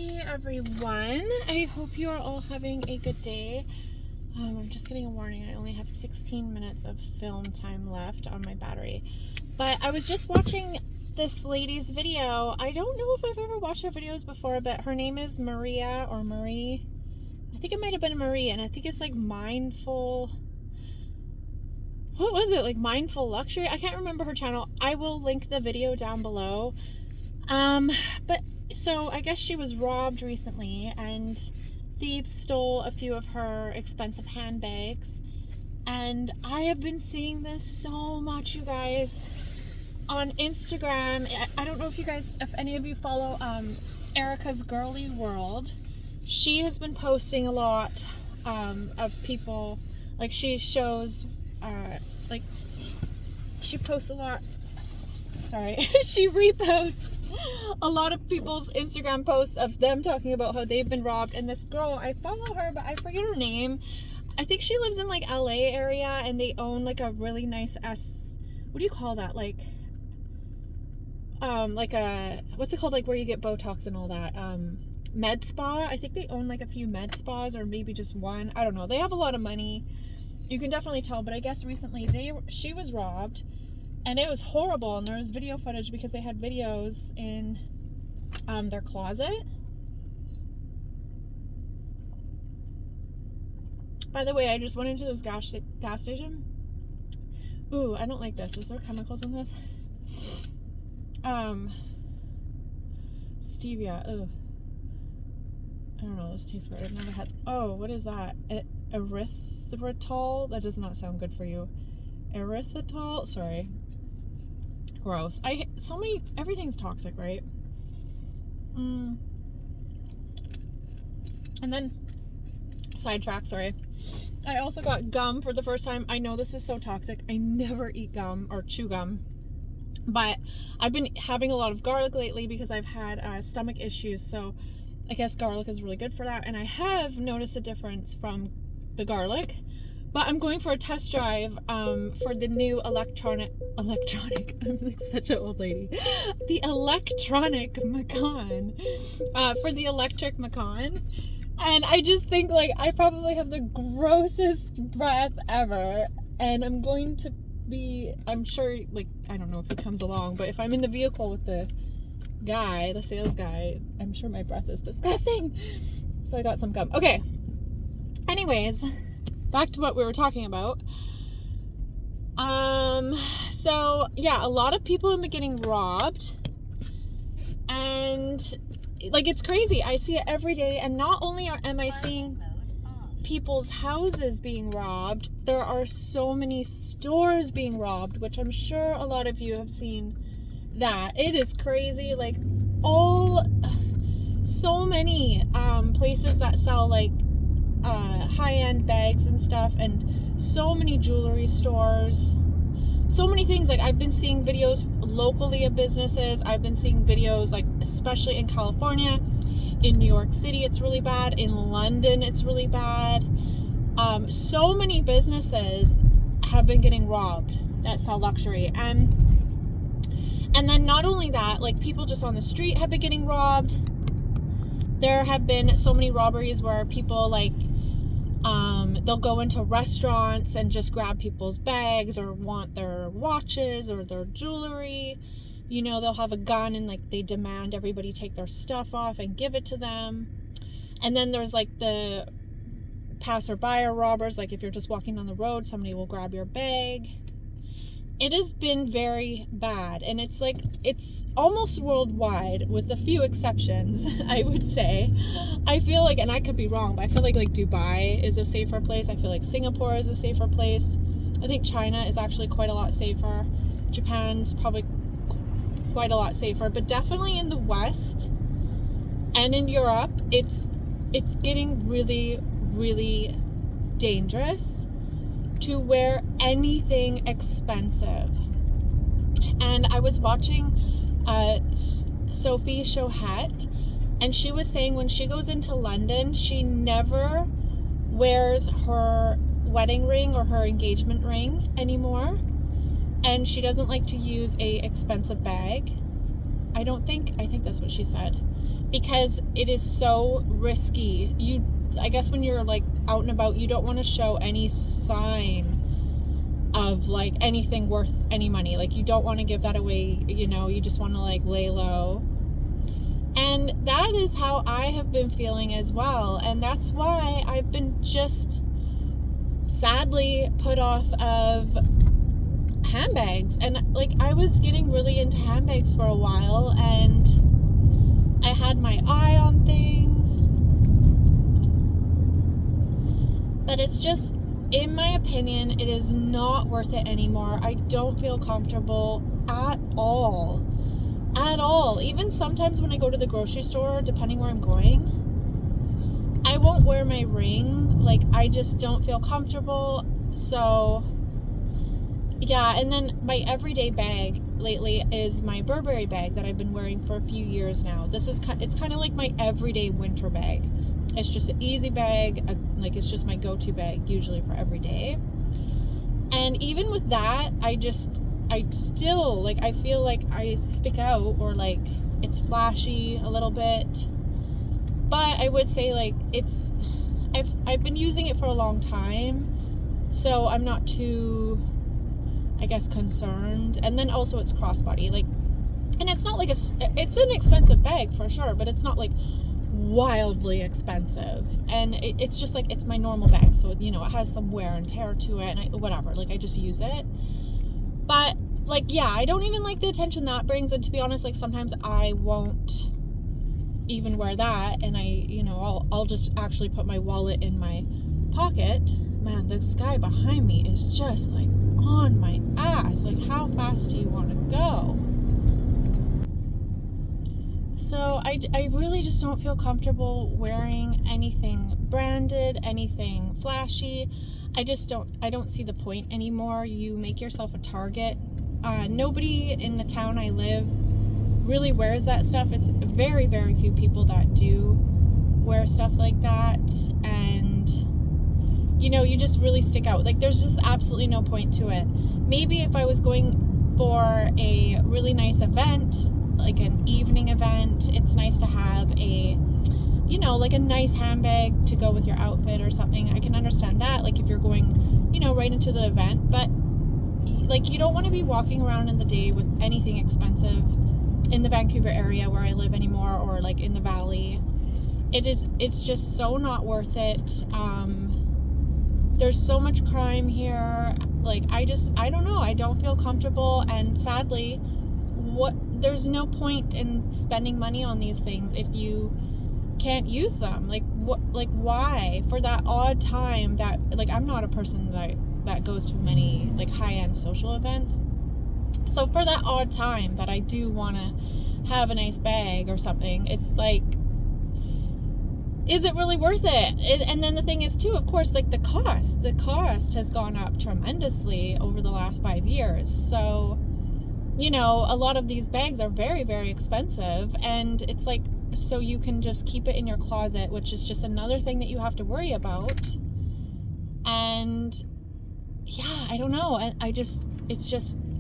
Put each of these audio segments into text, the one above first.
Hey everyone, I hope you are all having a good day. I'm just getting a warning, I only have 16 minutes of film time left on my battery. But I was just watching this lady's video. I don't know if I've ever watched her videos before, but her name is Maria or Marie. I think it might have been Marie, and I think it's like mindful... What was it? Like Mindful Luxury? I can't remember her channel. I will link the video down below. But so I guess she was robbed recently and thieves stole a few of her expensive handbags. And I have been seeing this so much, you guys, on Instagram. I don't know if any of you follow Erica's Girly World. She has been posting a lot of people, like she shows, she posts a lot, she reposts a lot of people's Instagram posts of them talking about how they've been robbed. And this girl, I follow her, but I forget her name. I think she lives in like LA area, and they own like a really nice what do you call that? Like a, what's it called? Like where you get Botox and all that. Med spa. I think they own like a few med spas, or maybe just one. I don't know. They have a lot of money. You can definitely tell, but I guess recently she was robbed. And it was horrible, and there was video footage because they had videos in their closet. By the way, I just went into this gas station. Ooh, I don't like this. Is there chemicals in this? Stevia. Ugh. I don't know. This tastes weird. I've never had... Oh, what is that? Erythritol? That does not sound good for you. Erythritol? Sorry. Gross. Everything's toxic, right? And then, sidetrack, sorry. I also got gum for the first time. I know this is so toxic. I never eat gum or chew gum. But I've been having a lot of garlic lately because I've had stomach issues. So I guess garlic is really good for that. And I have noticed a difference from the garlic. But I'm going for a test drive for the new electronic, I'm like such an old lady. The electronic Macan, for the electric Macan. And I just think like I probably have the grossest breath ever. And I'm going to be, I'm sure, like, I don't know if he comes along, but if I'm in the vehicle with the guy, the sales guy, I'm sure my breath is disgusting. So I got some gum. Okay. Anyways, back to what we were talking about. So yeah, a lot of people have been getting robbed, and like it's crazy. I see it every day, and not only am I seeing people's houses being robbed, there are so many stores being robbed, which I'm sure a lot of you have seen that. It is crazy. Like so many places that sell like high-end bags and stuff, and so many jewelry stores, so many things. Like I've been seeing videos locally of businesses. I've been seeing videos like especially in California, in New York City it's really bad, in London it's really bad. So many businesses have been getting robbed that sell luxury, and then not only that, like people just on the street have been getting robbed. There have been so many robberies where people like they'll go into restaurants and just grab people's bags or want their watches or their jewelry. You know, they'll have a gun and like they demand everybody take their stuff off and give it to them. And then there's like the passerby or robbers, like if you're just walking on the road, somebody will grab your bag. It has been very bad, and it's like it's almost worldwide with a few exceptions, I would say. I feel like, and I could be wrong, but I feel like Dubai is a safer place. I feel like Singapore is a safer place. I think China is actually quite a lot safer. Japan's probably quite a lot safer, but definitely in the West and in Europe, it's getting really, really dangerous to wear anything expensive. And I was watching Sophie Chohet, and she was saying when she goes into London, she never wears her wedding ring or her engagement ring anymore, and she doesn't like to use a expensive bag. I think that's what she said. because it is so risky. I guess when you're like out and about, you don't want to show any sign of like anything worth any money. Like you don't want to give that away, you just want to like lay low. And that is how I have been feeling as well. And that's why I've been just sadly put off of handbags. And like I was getting really into handbags for a while, and I had my eye on things. But it's just, in my opinion, it is not worth it anymore. I don't feel comfortable at all. At all. Even sometimes when I go to the grocery store, depending where I'm going, I won't wear my ring. Like, I just don't feel comfortable. So, yeah. And then my everyday bag lately is my Burberry bag that I've been wearing for a few years now. It's kind of like my everyday winter bag. It's just an easy bag. Like, it's just my go-to bag usually for every day. And even with that, I still, like, I feel like I stick out, or like it's flashy a little bit. But I would say, like, I've been using it for a long time, so I'm not too, I guess, concerned. And then also it's crossbody, like, and it's not like it's an expensive bag for sure, but it's not like wildly expensive. And it's just like, it's my normal bag, so it has some wear and tear to it, and whatever, like, I just use it. But like, yeah, I don't even like the attention that brings. And to be honest, like, sometimes I won't even wear that, and I'll just actually put my wallet in my pocket. Man, this guy behind me is just like on my ass. Like, how fast do you want to go? So I really just don't feel comfortable wearing anything branded, anything flashy. I don't see the point anymore. You make yourself a target. Nobody in the town I live really wears that stuff. It's very, very few people that do wear stuff like that. And, you just really stick out. Like, there's just absolutely no point to it. Maybe if I was going for a really nice event, like an evening event, it's nice to have a, like a nice handbag to go with your outfit or something. I can understand that, like if you're going, right into the event. But like, you don't want to be walking around in the day with anything expensive in the Vancouver area where I live anymore, or like in the valley. It's just so not worth it. There's so much crime here. Like, I don't know. I don't feel comfortable, and sadly, there's no point in spending money on these things if you can't use them. Like, why? For that odd time that, like, I'm not a person that goes to many like high-end social events. So for that odd time that I do want to have a nice bag or something, it's like, is it really worth it? And then the thing is too, of course, like the cost has gone up tremendously over the last 5 years. So, a lot of these bags are very, very expensive, and it's like, so you can just keep it in your closet, which is just another thing that you have to worry about. And yeah, I don't know.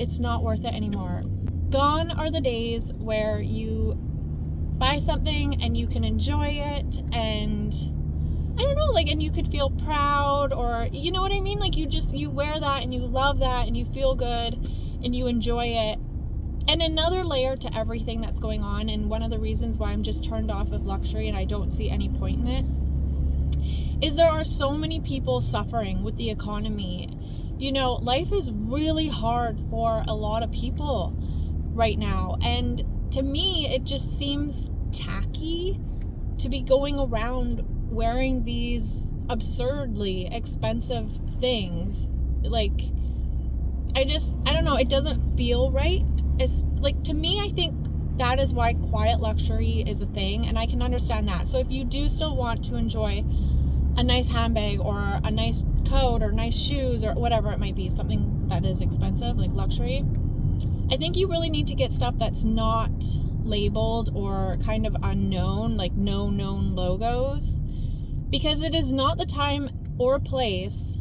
It's not worth it anymore. Gone are the days where you buy something and you can enjoy it, and I don't know, like, and you could feel proud, or you know what I mean? Like, you wear that and you love that and you feel good and you enjoy it. And another layer to everything that's going on, and one of the reasons why I'm just turned off of luxury and I don't see any point in it, is there are so many people suffering with the economy. Life is really hard for a lot of people right now. And to me, it just seems tacky to be going around wearing these absurdly expensive things. Like, I don't know, it doesn't feel right. It's like, to me, I think that is why quiet luxury is a thing, and I can understand that. So if you do still want to enjoy a nice handbag or a nice coat or nice shoes or whatever it might be, something that is expensive, like luxury, I think you really need to get stuff that's not labeled or kind of unknown, like no known logos, because it is not the time or place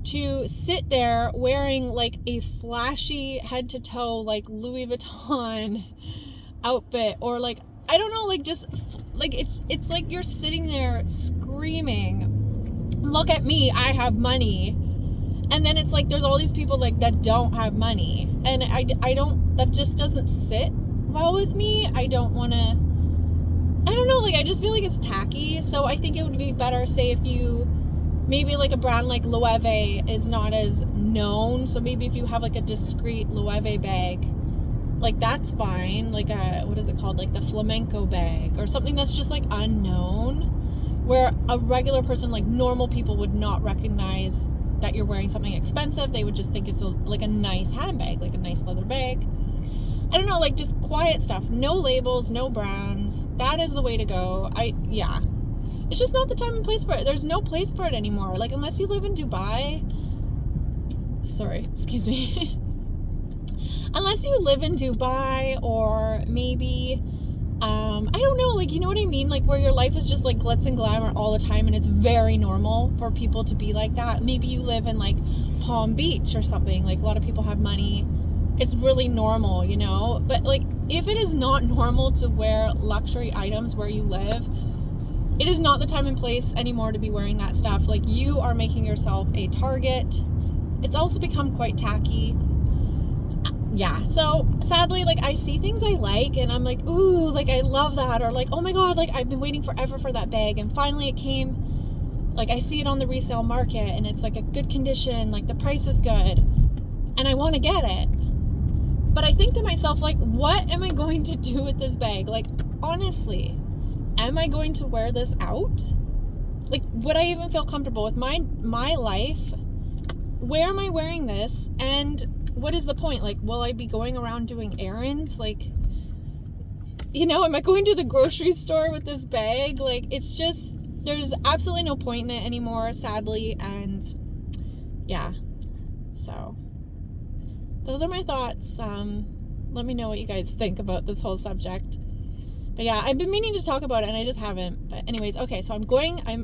to sit there wearing like a flashy head to toe like Louis Vuitton outfit, or like, I don't know, like, just like it's like you're sitting there screaming, look at me, I have money. And then it's like there's all these people like that don't have money, and I don't, that just doesn't sit well with me. I don't want to, I don't know, like, I just feel like it's tacky. So I think it would be better, say, if you, maybe like a brand like Loewe is not as known, so maybe if you have like a discreet Loewe bag, like, that's fine. Like a, what is it called, like the flamenco bag or something that's just like unknown, where a regular person, like normal people, would not recognize that you're wearing something expensive. They would just think it's like a nice handbag, like a nice leather bag. I don't know, like, just quiet stuff, no labels, no brands. That is the way to go. Yeah, it's just not the time and place for it. There's no place for it anymore. Like, unless you live in Dubai, sorry, excuse me. Unless you live in Dubai, or maybe, I don't know, like, you know what I mean? Like, where your life is just like glitz and glamour all the time, and it's very normal for people to be like that. Maybe you live in like Palm Beach or something. Like, a lot of people have money. It's really normal, you know? But like, if it is not normal to wear luxury items where you live, it is not the time and place anymore to be wearing that stuff. Like, you are making yourself a target. It's also become quite tacky. Yeah, so sadly, like, I see things I like and I'm like, ooh, like, I love that, or like, oh my god, like, I've been waiting forever for that bag and finally it came. Like, I see it on the resale market and it's like a good condition, like the price is good, and I want to get it. But I think to myself, like, what am I going to do with this bag? Like, honestly, am I going to wear this out? Like, would I even feel comfortable with my life? Where am I wearing this? And what is the point? Like, will I be going around doing errands? Like, you know, am I going to the grocery store with this bag? Like, it's just, there's absolutely no point in it anymore, sadly. And yeah, so those are my thoughts. Let me know what you guys think about this whole subject. But yeah, I've been meaning to talk about it and I just haven't. But anyways, okay, so I'm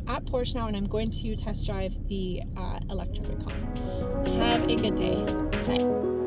at Porsche now and I'm going to test drive the electric car. Have a good day. Bye.